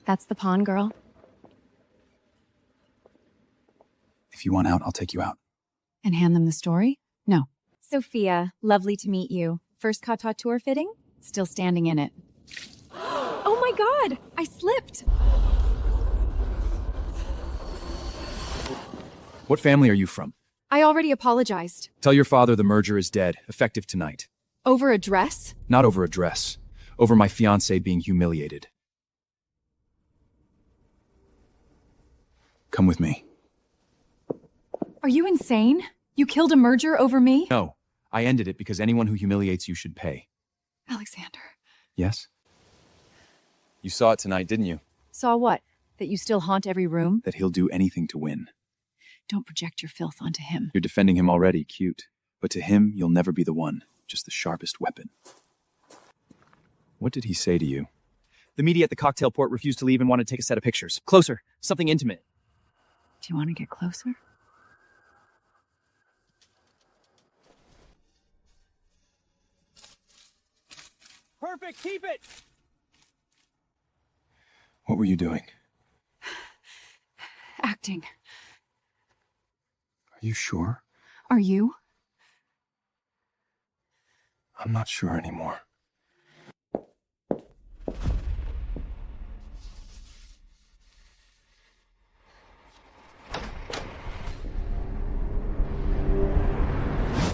That's the pawn girl. If you want out, I'll take you out. And hand them the story? No. Sophia, lovely to meet you. First kata tour fitting? Still standing in it. Oh my god! I slipped! What family are you from? I already apologized. Tell your father the merger is dead, effective tonight. Over a dress? Not over a dress. Over my fiancé being humiliated. Come with me. Are you insane? You killed a merger over me? No, I ended it because anyone who humiliates you should pay. Alexander. Yes? You saw it tonight, didn't you? Saw what? That you still haunt every room? That he'll do anything to win. Don't project your filth onto him. You're defending him already, cute. But to him, you'll never be the one. Just the sharpest weapon. What did he say to you? The media at the cocktail port refused to leave and wanted to take a set of pictures. Closer. Something intimate. Do you want to get closer? Perfect! Keep it! What were you doing? Acting. Are you sure? Are you? I'm not sure anymore.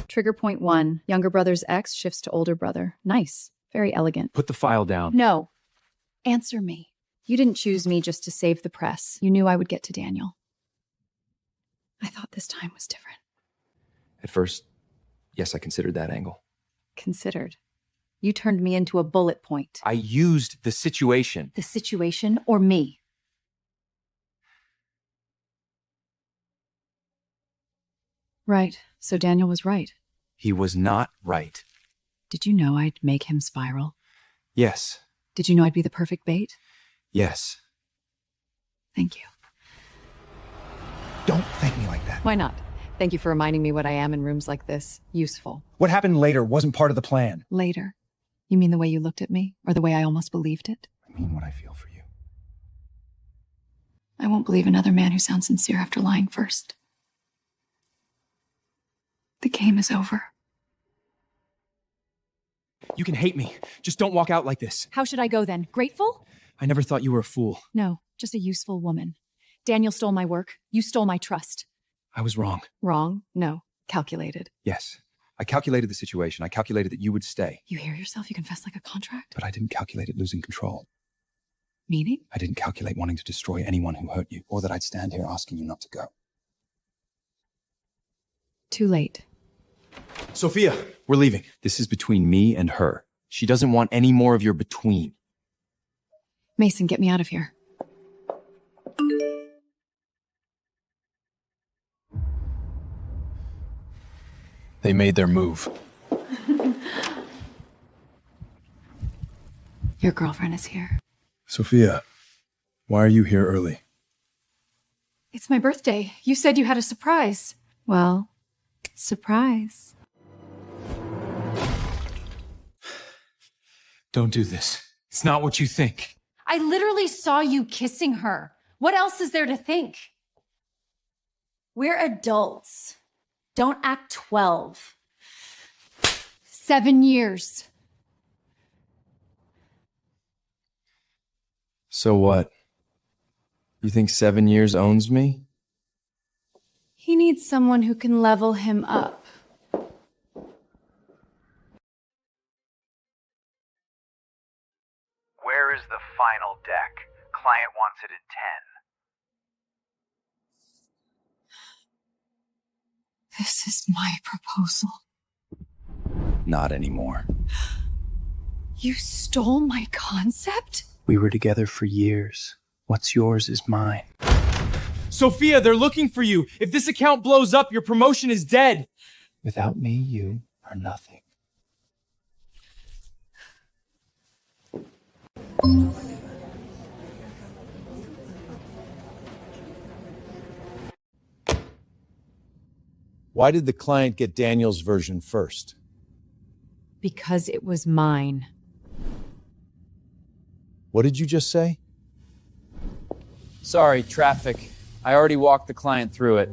Trigger point 1. Younger brother's ex shifts to older brother. Nice. Very elegant. Put the file down. No. Answer me. You didn't choose me just to save the press. You knew I would get to Daniel. I thought this time was different. At first, yes, I considered that angle. Considered. You turned me into a bullet point. I used the situation. The situation or me? Right. So Daniel was right. He was not right. Did you know I'd make him spiral? Yes. Did you know I'd be the perfect bait? Yes. Thank you. Don't thank me like that. Why not? Thank you for reminding me what I am in rooms like this. Useful. What happened later wasn't part of the plan. Later? You mean the way you looked at me? Or the way I almost believed it? I mean what I feel for you. I won't believe another man who sounds sincere after lying first. The game is over. You can hate me. Just don't walk out like this. How should I go then? Grateful? I never thought you were a fool. No, just a useful woman. Daniel stole my work. You stole my trust. I was wrong. Wrong? No. Calculated. Yes. I calculated the situation. I calculated that you would stay. You hear yourself? You confess like a contract? But I didn't calculate it losing control. Meaning? I didn't calculate wanting to destroy anyone who hurt you, or that I'd stand here asking you not to go. Too late. Sophia, we're leaving. This is between me and her. She doesn't want any more of your between. Mason, get me out of here. They made their move. Your girlfriend is here. Sophia, why are you here early? It's my birthday. You said you had a surprise. Well, surprise. Don't do this. It's not what you think. I literally saw you kissing her. What else is there to think? We're adults. Don't act 12. 7 years. So what? You think 7 years owns me? He needs someone who can level him up. Where is the final deck? Client wants it in 10. This is my proposal. Not anymore. You stole my concept? We were together for years. What's yours is mine. Sophia, they're looking for you. If this account blows up, your promotion is dead. Without me, you are nothing. Why did the client get Daniel's version first? Because it was mine. What did you just say? Sorry, traffic. I already walked the client through it.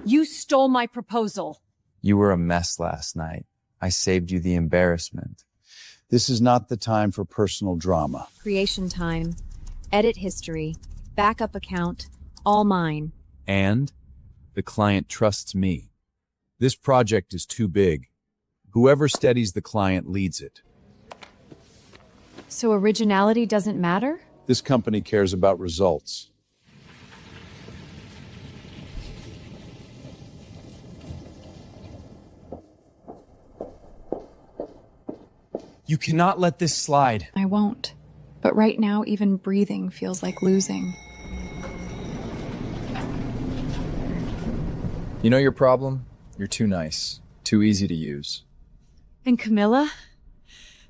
You stole my proposal. You were a mess last night. I saved you the embarrassment. This is not the time for personal drama. Creation time, edit history, backup account, all mine. And the client trusts me. This project is too big. Whoever steadies the client leads it. So originality doesn't matter? This company cares about results. You cannot let this slide. I won't. But right now, even breathing feels like losing. You know your problem? You're too nice. Too easy to use. And Camilla?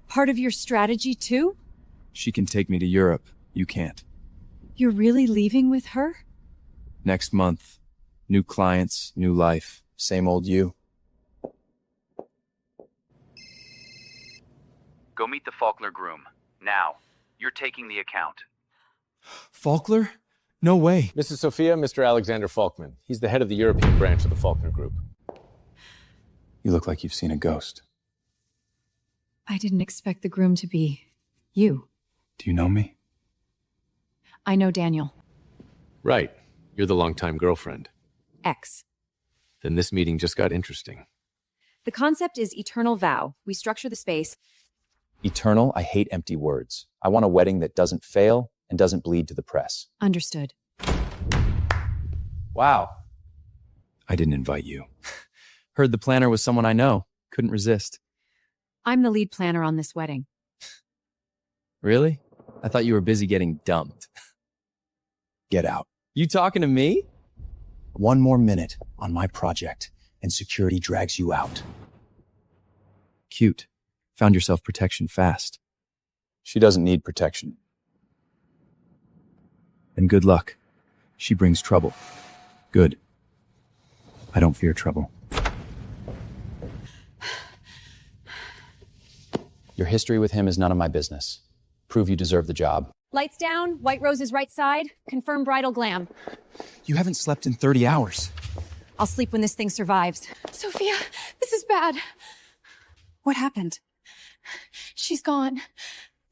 Part of your strategy too? She can take me to Europe. You can't. You're really leaving with her? Next month. New clients, new life. Same old you. Go meet the Falkner groom. Now. You're taking the account. Falkner? No way. Mrs. Sophia, Mr. Alexander Falkman. He's the head of the European branch of the Falkner Group. You look like you've seen a ghost. I didn't expect the groom to be you. Do you know me? I know Daniel. Right. You're the longtime girlfriend. X. Then this meeting just got interesting. The concept is eternal vow. We structure the space. Eternal, I hate empty words. I want a wedding that doesn't fail and doesn't bleed to the press. Understood. Wow. I didn't invite you. Heard the planner was someone I know. Couldn't resist. I'm the lead planner on this wedding. Really? I thought you were busy getting dumped. Get out. You talking to me? One more minute on my project, and security drags you out. Cute. Found yourself protection fast. She doesn't need protection. And good luck. She brings trouble. Good. I don't fear trouble. Your history with him is none of my business. Prove you deserve the job. Lights down, White Rose's right side, confirm bridal glam. You haven't slept in 30 hours. I'll sleep when this thing survives. Sophia, this is bad. What happened? She's gone.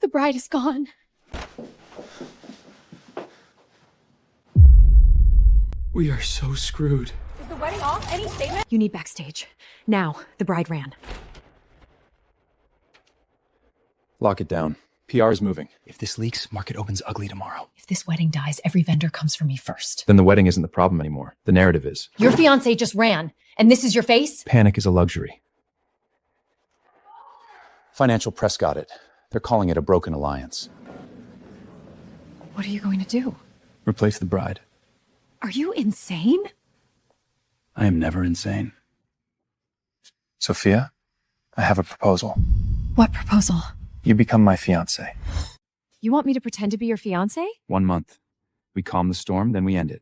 The bride is gone. We are so screwed. Is the wedding off? Any statement? You need backstage. Now, the bride ran. Lock it down. PR is moving. If this leaks, market opens ugly tomorrow. If this wedding dies, every vendor comes for me first. Then the wedding isn't the problem anymore. The narrative is. Your fiance just ran, and this is your face? Panic is a luxury. Financial press got it. They're calling it a broken alliance. What are you going to do? Replace the bride. Are you insane? I am never insane. Sophia, I have a proposal. What proposal? You become my fiancé. You want me to pretend to be your fiance? 1 month. We calm the storm, then we end it.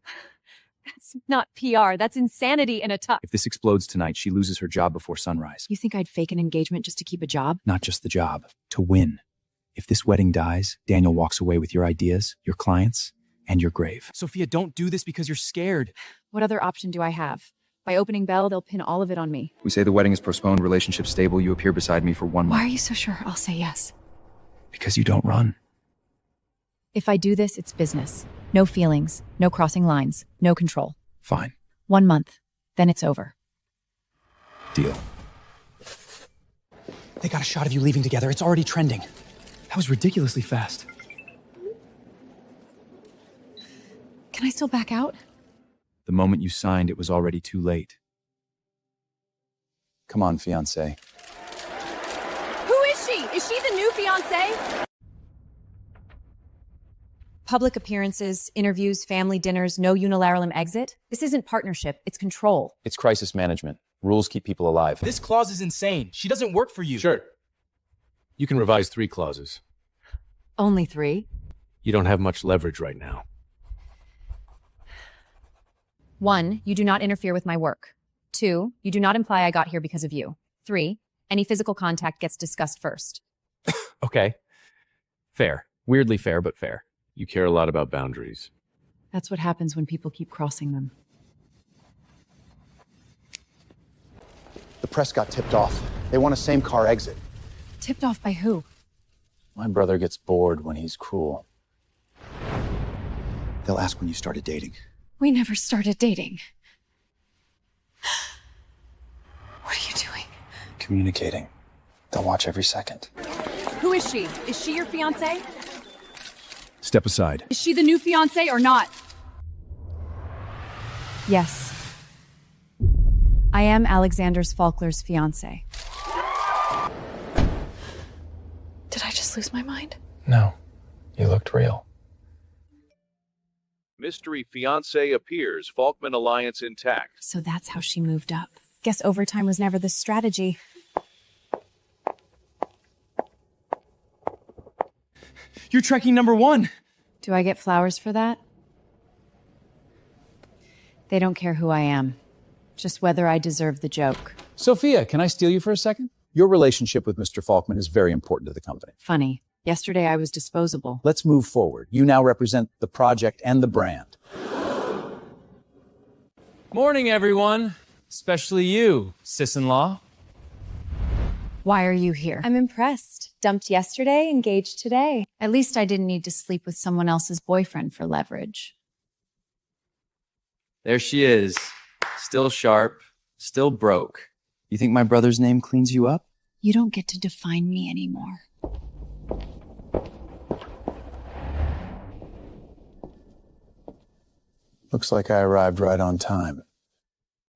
That's not PR. That's insanity in a tux. If this explodes tonight, she loses her job before sunrise. You think I'd fake an engagement just to keep a job? Not just the job, to win. If this wedding dies, Daniel walks away with your ideas, your clients, and your grave. Sophia, don't do this because you're scared. What other option do I have? By opening bell, they'll pin all of it on me. We say the wedding is postponed, relationship stable, you appear beside me for 1 month. Why are you so sure I'll say yes? Because you don't run. If I do this, it's business. No feelings, no crossing lines, no control. Fine. 1 month, then it's over. Deal. They got a shot of you leaving together. It's already trending. That was ridiculously fast. Can I still back out? The moment you signed, it was already too late. Come on, fiancé. Who is she? Is she the new fiancé? Public appearances, interviews, family dinners, no unilateral exit. This isn't partnership, it's control. It's crisis management. Rules keep people alive. This clause is insane. She doesn't work for you. Sure. You can revise 3 clauses. Only 3? You don't have much leverage right now. 1, you do not interfere with my work. 2, you do not imply I got here because of you. 3, any physical contact gets discussed first. Okay. Fair. Weirdly fair, but fair. You care a lot about boundaries. That's what happens when people keep crossing them. The press got tipped off. They want a same-car exit. Tipped off by who? My brother gets bored when he's cool. They'll ask when you started dating. We never started dating. What are you doing? Communicating. They'll watch every second. Who is she? Is she your fiancé? Step aside. Is she the new fiancé or not? Yes. I am Alexander's Falkner's fiancé. Did I just lose my mind? No. You looked real. Mystery fiancé appears. Falkman alliance intact. So that's how she moved up. Guess overtime was never the strategy. You're trekking number 1. Do I get flowers for that? They don't care who I am, just whether I deserve the joke. Sophia, can I steal you for a second? Your relationship with Mr. Falkman is very important to the company. Funny. Yesterday I was disposable. Let's move forward. You now represent the project and the brand. Morning, everyone. Especially you, sis-in-law. Why are you here? I'm impressed. Dumped yesterday, engaged today. At least I didn't need to sleep with someone else's boyfriend for leverage. There she is. Still sharp. Still broke. You think my brother's name cleans you up? You don't get to define me anymore. Looks like I arrived right on time.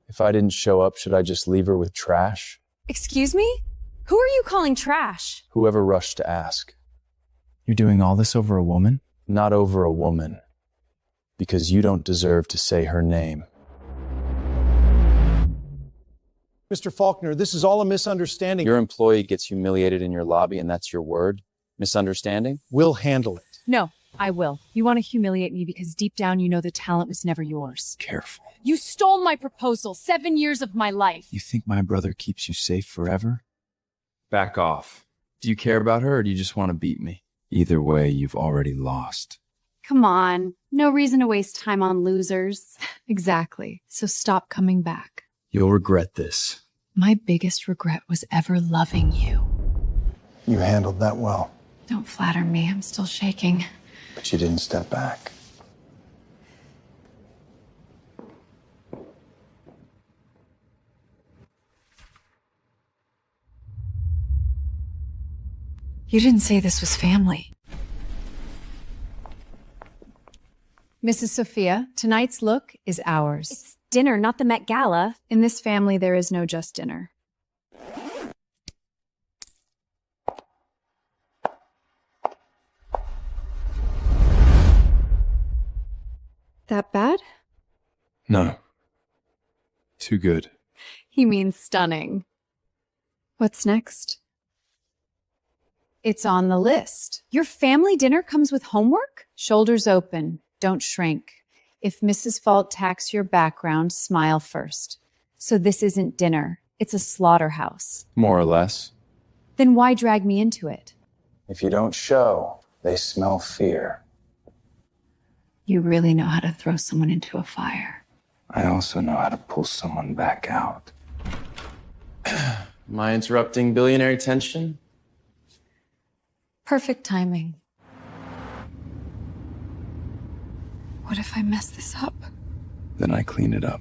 If I didn't show up, should I just leave her with trash? Excuse me? Who are you calling trash? Whoever rushed to ask. You're doing all this over a woman? Not over a woman. Because you don't deserve to say her name. Mr. Falkner, this is all a misunderstanding. Your employee gets humiliated in your lobby and that's your word? Misunderstanding? We'll handle it. No, I will. You want to humiliate me because deep down you know the talent was never yours. Careful. You stole my proposal, 7 years of my life. You think my brother keeps you safe forever? Back off. Do you care about her or do you just want to beat me? Either way, you've already lost. Come on. No reason to waste time on losers. Exactly. So stop coming back. You'll regret this. My biggest regret was ever loving you. You handled that well. Don't flatter me. I'm still shaking. But you didn't step back. You didn't say this was family. Mrs. Sophia, tonight's look is ours. It's dinner, not the Met Gala. In this family, there is no just dinner. That bad? No. Too good. He means stunning. What's next? It's on the list. Your family dinner comes with homework? Shoulders open. Don't shrink. If Mrs. Falk attacks your background, smile first. So this isn't dinner. It's a slaughterhouse. More or less. Then why drag me into it? If you don't show, they smell fear. You really know how to throw someone into a fire. I also know how to pull someone back out. Am I interrupting billionaire tension? Perfect timing. What if I mess this up? Then I clean it up.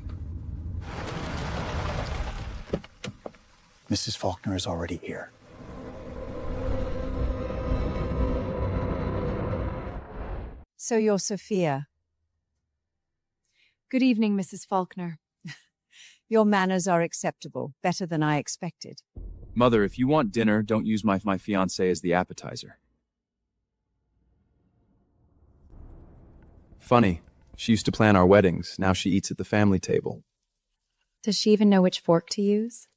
Mrs. Falkner is already here. So you're Sophia. Good evening, Mrs. Falkner. Your manners are acceptable, better than I expected. Mother, if you want dinner, don't use my fiancé as the appetizer. Funny. She used to plan our weddings. Now she eats at the family table. Does she even know which fork to use?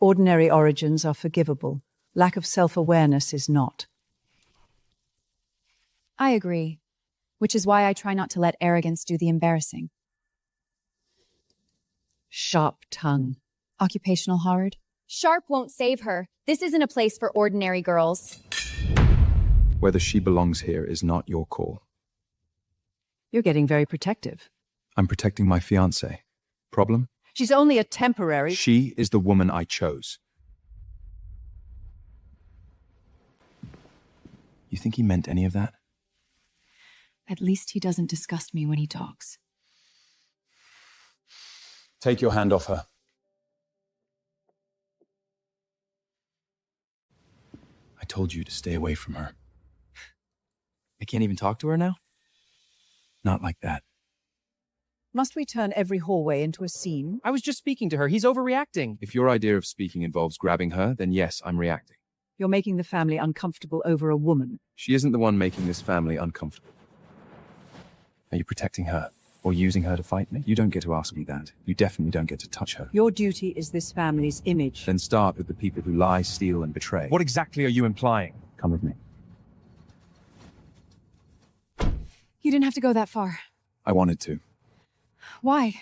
Ordinary origins are forgivable. Lack of self-awareness is not. I agree. Which is why I try not to let arrogance do the embarrassing. Sharp tongue. Occupational hard? Sharp won't save her. This isn't a place for ordinary girls. Whether she belongs here is not your call. You're getting very protective. I'm protecting my fiancée. Problem? She's only a temporary... She is the woman I chose. You think he meant any of that? At least he doesn't disgust me when he talks. Take your hand off her. I told you to stay away from her. I can't even talk to her now? Not like that. Must we turn every hallway into a scene? I was just speaking to her. He's overreacting. If your idea of speaking involves grabbing her, then yes, I'm reacting. You're making the family uncomfortable over a woman. She isn't the one making this family uncomfortable. Are you protecting her? Or using her to fight me? You don't get to ask me that. You definitely don't get to touch her. Your duty is this family's image. Then start with the people who lie, steal, and betray. What exactly are you implying? Come with me. You didn't have to go that far. I wanted to. Why?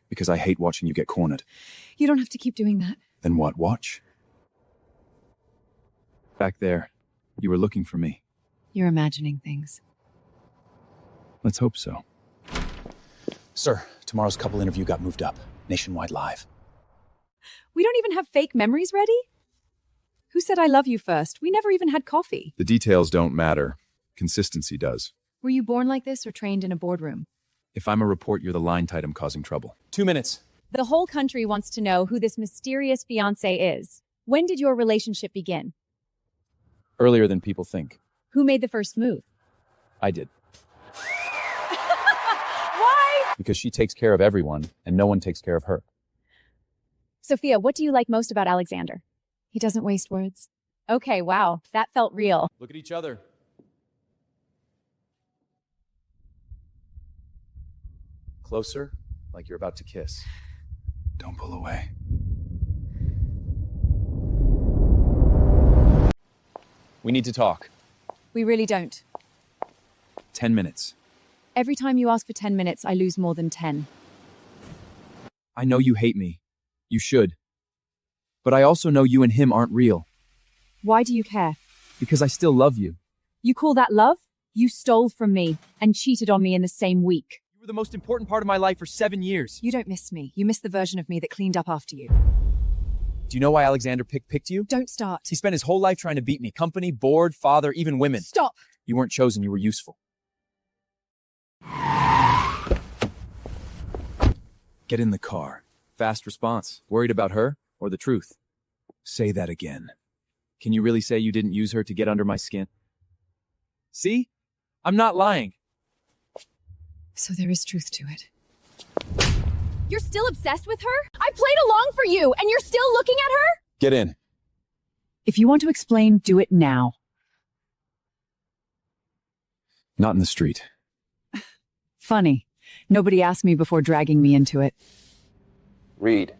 Because I hate watching you get cornered. You don't have to keep doing that. Then what? Watch? Back there. You were looking for me. You're imagining things. Let's hope so. Sir, tomorrow's couple interview got moved up. Nationwide live. We don't even have fake memories ready? Who said I love you first? We never even had coffee. The details don't matter. Consistency does. Were you born like this or trained in a boardroom? If I'm a report, you're the line tight I'm causing trouble. 2 minutes. The whole country wants to know who this mysterious fiancé is. When did your relationship begin? Earlier than people think. Who made the first move? I did. Why? Because she takes care of everyone, and no one takes care of her. Sophia, what do you like most about Alexander? He doesn't waste words. Okay, wow, that felt real. Look at each other. Closer, like you're about to kiss. Don't pull away. We need to talk. We really don't. 10 minutes. Every time you ask for 10 minutes, I lose more than 10. I know you hate me. You should. But I also know you and him aren't real. Why do you care? Because I still love you. You call that love? You stole from me and cheated on me in the same week. You were the most important part of my life for 7 years. You don't miss me. You miss the version of me that cleaned up after you. Do you know why Alexander picked you? Don't start. He spent his whole life trying to beat me. Company, board, father, even women. Stop! You weren't chosen, you were useful. Get in the car. Fast response. Worried about her or the truth? Say that again. Can you really say you didn't use her to get under my skin? See? I'm not lying. So there is truth to it. You're still obsessed with her? I played along for you, and you're still looking at her? Get in. If you want to explain, do it now. Not in the street. Funny. Nobody asked me before dragging me into it. Read.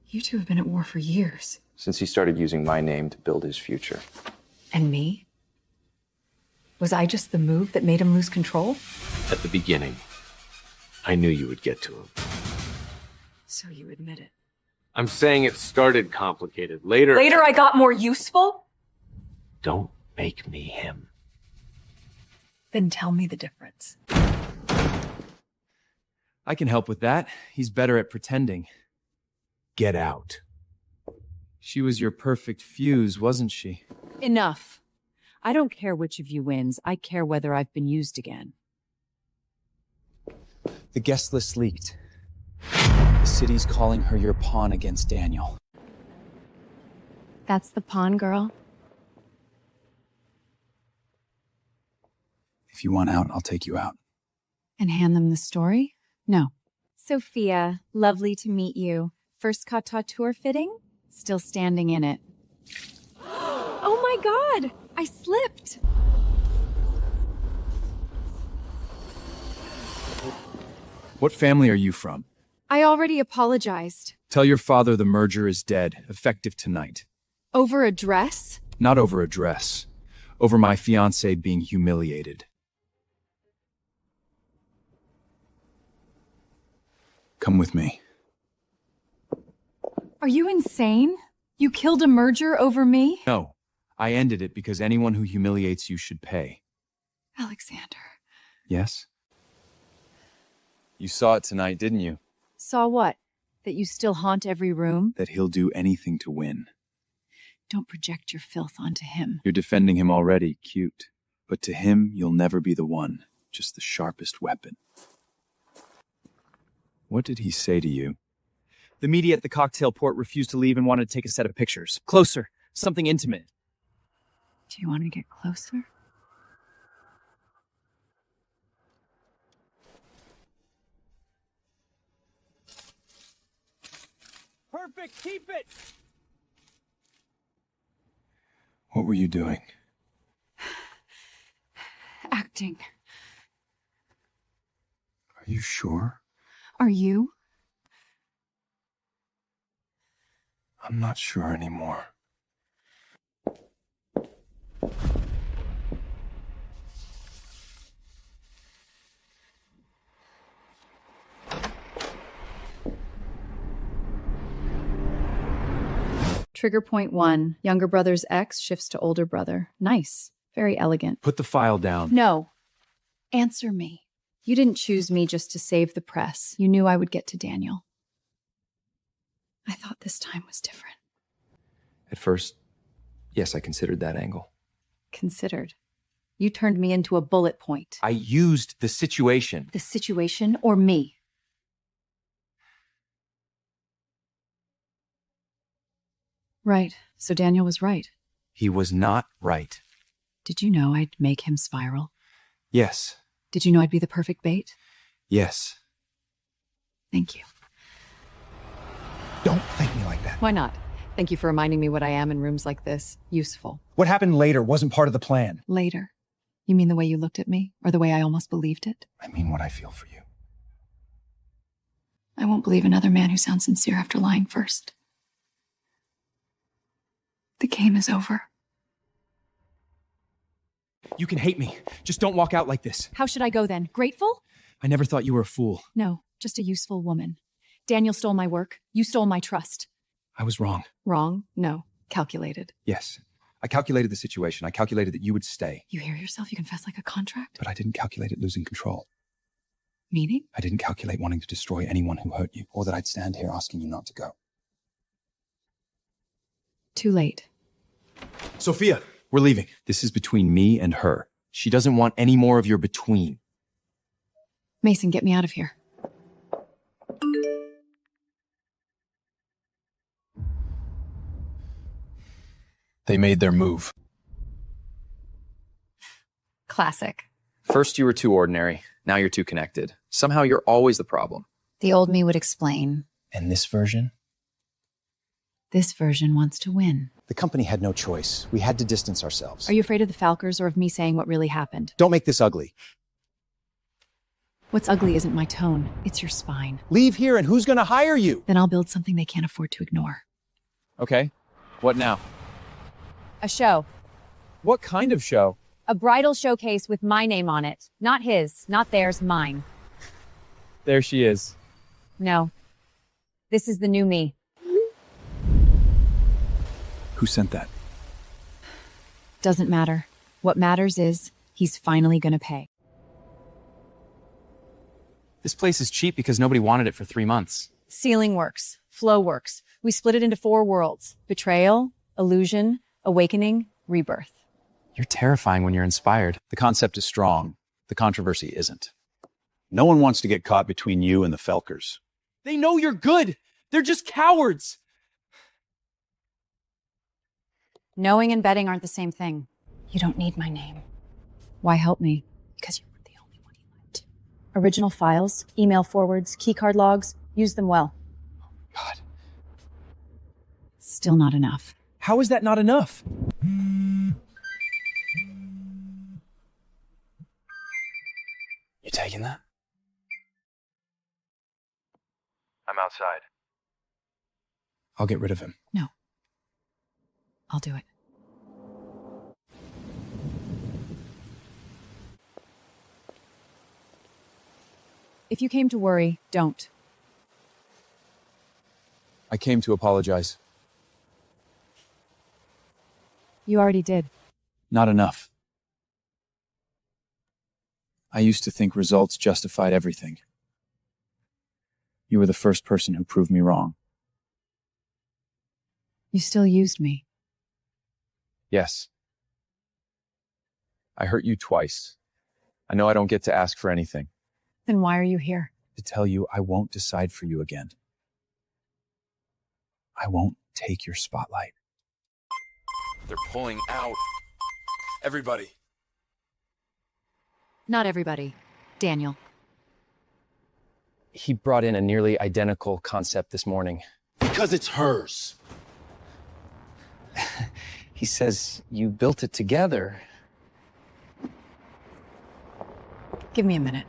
You two have been at war for years. Since he started using my name to build his future. And me? Was I just the move that made him lose control? At the beginning, I knew you would get to him. So you admit it. I'm saying it started complicated. Later I got more useful? Don't make me him. Then tell me the difference. I can help with that. He's better at pretending. Get out. She was your perfect fuse, wasn't she? Enough. I don't care which of you wins. I care whether I've been used again. The guest list leaked. The city's calling her your pawn against Daniel. That's the pawn girl? If you want out, I'll take you out. And hand them the story? No. Sophia, lovely to meet you. First couture fitting? Still standing in it. Oh my god! I slipped! What family are you from? I already apologized. Tell your father the merger is dead, effective tonight. Over a dress? Not over a dress. Over my fiancé being humiliated. Come with me. Are you insane? You killed a merger over me? No. I ended it because anyone who humiliates you should pay. Alexander. Yes? You saw it tonight, didn't you? Saw what? That you still haunt every room? That he'll do anything to win. Don't project your filth onto him. You're defending him already, cute. But to him, you'll never be the one. Just the sharpest weapon. What did he say to you? The media at the cocktail port refused to leave and wanted to take a set of pictures. Closer. Something intimate. Do you want to get closer? Perfect! Keep it! What were you doing? Acting. Are you sure? Are you? I'm not sure anymore. Trigger point 1. Younger brother's ex shifts to older brother. Nice. Very elegant. Put the file down. No. Answer me. You didn't choose me just to save the press. You knew I would get to Daniel. I thought this time was different. At first, yes, I considered that angle. Considered. You turned me into a bullet point. I used the situation. The situation or me? Right. So Daniel was right. He was not right. Did you know I'd make him spiral? Yes. Did you know I'd be the perfect bait? Yes. Thank you. Don't thank me like that. Why not? Thank you for reminding me what I am in rooms like this. Useful. What happened later wasn't part of the plan. Later? You mean the way you looked at me? Or the way I almost believed it? I mean what I feel for you. I won't believe another man who sounds sincere after lying first. The game is over. You can hate me. Just don't walk out like this. How should I go then? Grateful? I never thought you were a fool. No, just a useful woman. Daniel stole my work. You stole my trust. I was wrong. Wrong? No. Calculated. Yes. I calculated the situation. I calculated that you would stay. You hear yourself? You confess like a contract? But I didn't calculate it losing control. Meaning? I didn't calculate wanting to destroy anyone who hurt you, or that I'd stand here asking you not to go. Too late. Sophia, we're leaving. This is between me and her. She doesn't want any more of your between. Mason, get me out of here. They made their move. Classic. First you were too ordinary. Now you're too connected. Somehow you're always the problem. The old me would explain. And this version? This version wants to win. The company had no choice. We had to distance ourselves. Are you afraid of the Falkers or of me saying what really happened? Don't make this ugly. What's ugly isn't my tone. It's your spine. Leave here and who's going to hire you? Then I'll build something they can't afford to ignore. Okay. What now? A show. What kind of show? A bridal showcase with my name on it. Not his, not theirs, mine. There she is. No. This is the new me. Who sent that? Doesn't matter. What matters is he's finally gonna pay. This place is cheap because nobody wanted it for 3 months. Ceiling works. Flow works. We split it into 4 worlds. Betrayal, illusion, awakening, rebirth. You're terrifying when you're inspired. The concept is strong. The controversy isn't. No one wants to get caught between you and the Falkers. They know you're good. They're just cowards. Knowing and betting aren't the same thing. You don't need my name. Why help me? Because you were the only one he liked. Original files, email forwards, keycard logs, use them well. God. Still not enough. How is that not enough? You taking that? I'm outside. I'll get rid of him. No. I'll do it. If you came to worry, don't. I came to apologize. You already did. Not enough. I used to think results justified everything. You were the first person who proved me wrong. You still used me. Yes. I hurt you twice. I know I don't get to ask for anything. Then why are you here? To tell you I won't decide for you again. I won't take your spotlight. They're pulling out. Everybody. Not everybody. Daniel. He brought in a nearly identical concept this morning. Because it's hers. He says you built it together. Give me a minute.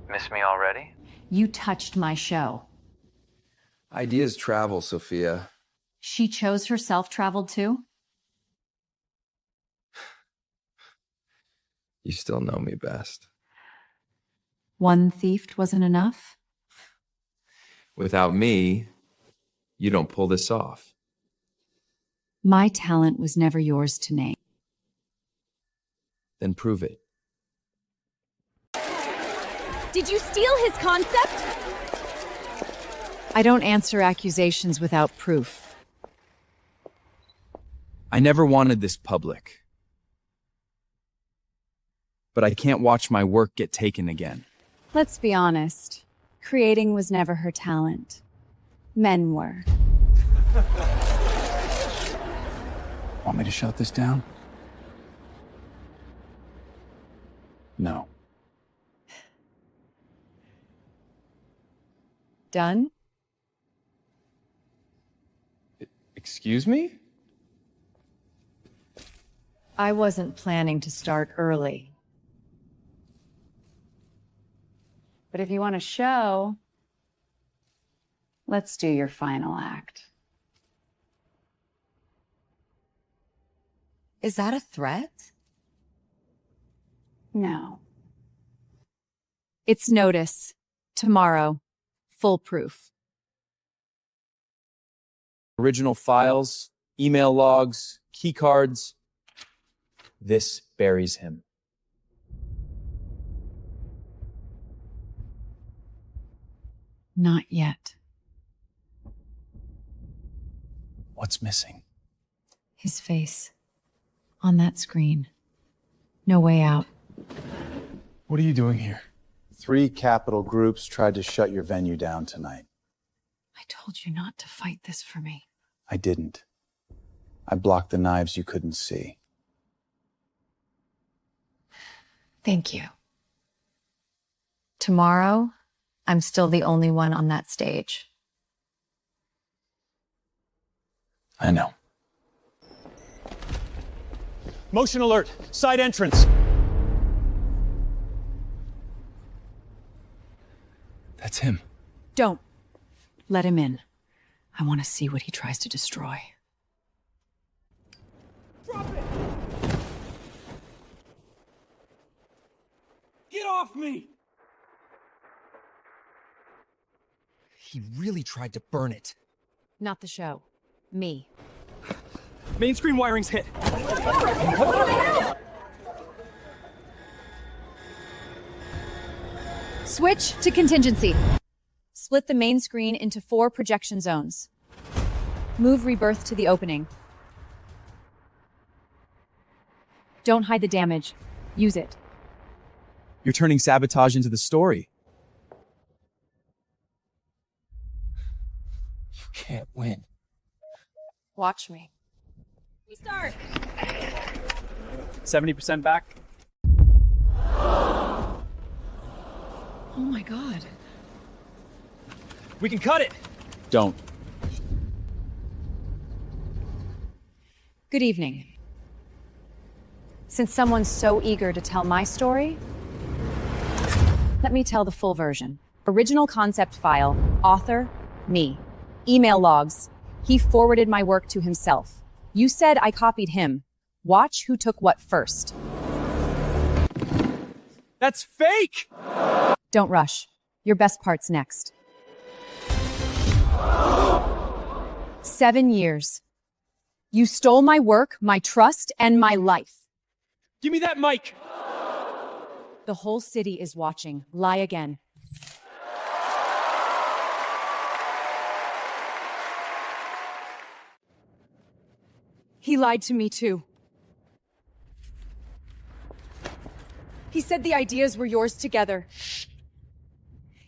Miss me already? You touched my show. Ideas travel, Sophia. She chose herself traveled too? You still know me best. One thief wasn't enough? Without me, you don't pull this off. My talent was never yours to name. Then prove it. Did you steal his concept? I don't answer accusations without proof. I never wanted this public. But I can't watch my work get taken again. Let's be honest. Creating was never her talent. Men were. Want me to shut this down? No. Done? Excuse me? I wasn't planning to start early. But if you want a show, let's do your final act. Is that a threat? No. It's notice. Tomorrow. Full proof. Original files, email logs, key cards. This buries him. Not yet. What's missing? His face. On that screen. No way out. What are you doing here? 3 capital groups tried to shut your venue down tonight. I told you not to fight this for me. I didn't. I blocked the knives you couldn't see. Thank you. Tomorrow, I'm still the only one on that stage. I know. Motion alert! Side entrance! That's him. Don't. Let him in. I want to see what he tries to destroy. Drop it! Get off me! He really tried to burn it. Not the show. Me. Main screen wiring's hit. Switch to contingency. Split the main screen into 4 projection zones. Move rebirth to the opening. Don't hide the damage. Use it. You're turning sabotage into the story. You can't win. Watch me. Restart. 70% back. Oh my God. We can cut it. Don't. Good evening. Since someone's so eager to tell my story, let me tell the full version. Original concept file, author, me. Email logs. He forwarded my work to himself. You said I copied him. Watch who took what first. That's fake! Don't rush. Your best part's next. 7 years. You stole my work, my trust, and my life. Give me that mic! The whole city is watching. Lie again. He lied to me too. He said the ideas were yours together.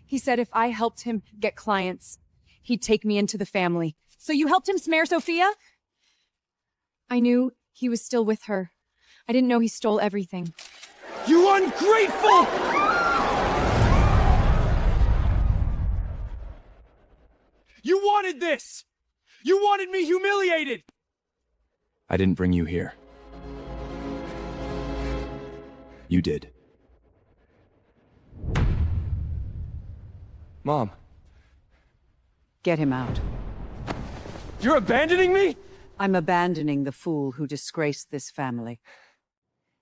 He said if I helped him get clients, he'd take me into the family. So you helped him smear Sophia? I knew he was still with her. I didn't know he stole everything. You ungrateful! You wanted this! You wanted me humiliated! I didn't bring you here. You did. Mom. Get him out. You're abandoning me? I'm abandoning the fool who disgraced this family.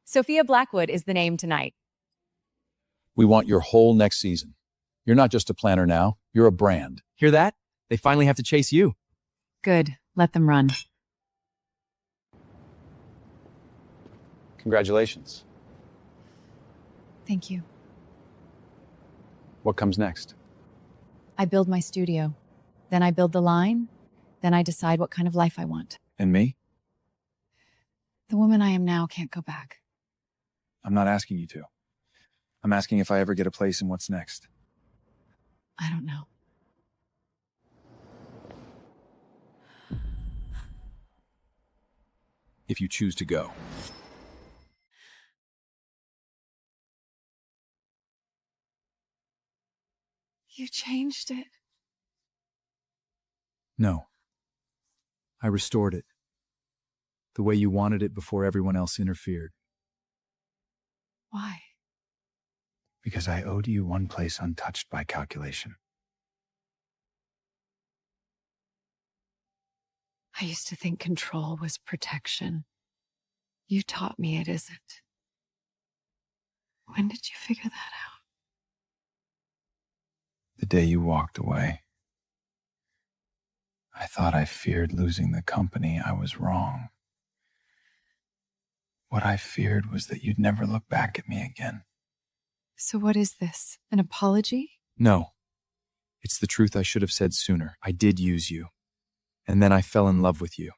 Sophia Blackwood is the name tonight. We want your whole next season. You're not just a planner now, you're a brand. Hear that? They finally have to chase you. Good. Let them run. Congratulations. Thank you. What comes next? I build my studio. Then I build the line. Then I decide what kind of life I want. And me? The woman I am now can't go back. I'm not asking you to. I'm asking if I ever get a place in what's next. I don't know. If you choose to go. You changed it. No. I restored it. The way you wanted it before everyone else interfered. Why? Because I owed you one place untouched by calculation. I used to think control was protection. You taught me it isn't. When did you figure that out? The day you walked away. I thought I feared losing the company. I was wrong. What I feared was that you'd never look back at me again. So what is this? An apology? No. It's the truth I should have said sooner. I did use you. And then I fell in love with you.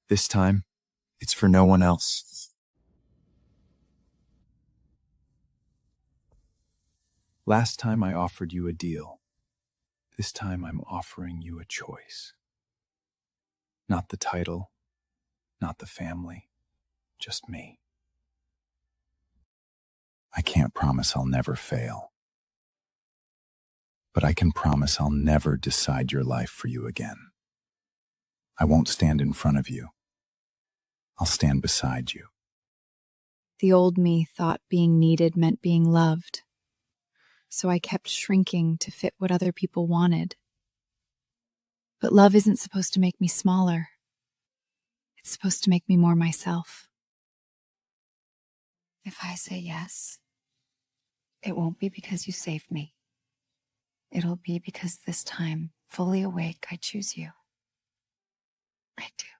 This time, it's for no one else. Last time I offered you a deal. This time I'm offering you a choice. Not the title, not the family, just me. I can't promise I'll never fail. But I can promise I'll never decide your life for you again. I won't stand in front of you. I'll stand beside you. The old me thought being needed meant being loved. So I kept shrinking to fit what other people wanted. But love isn't supposed to make me smaller. It's supposed to make me more myself. If I say yes, it won't be because you saved me. It'll be because this time, fully awake, I choose you. I do.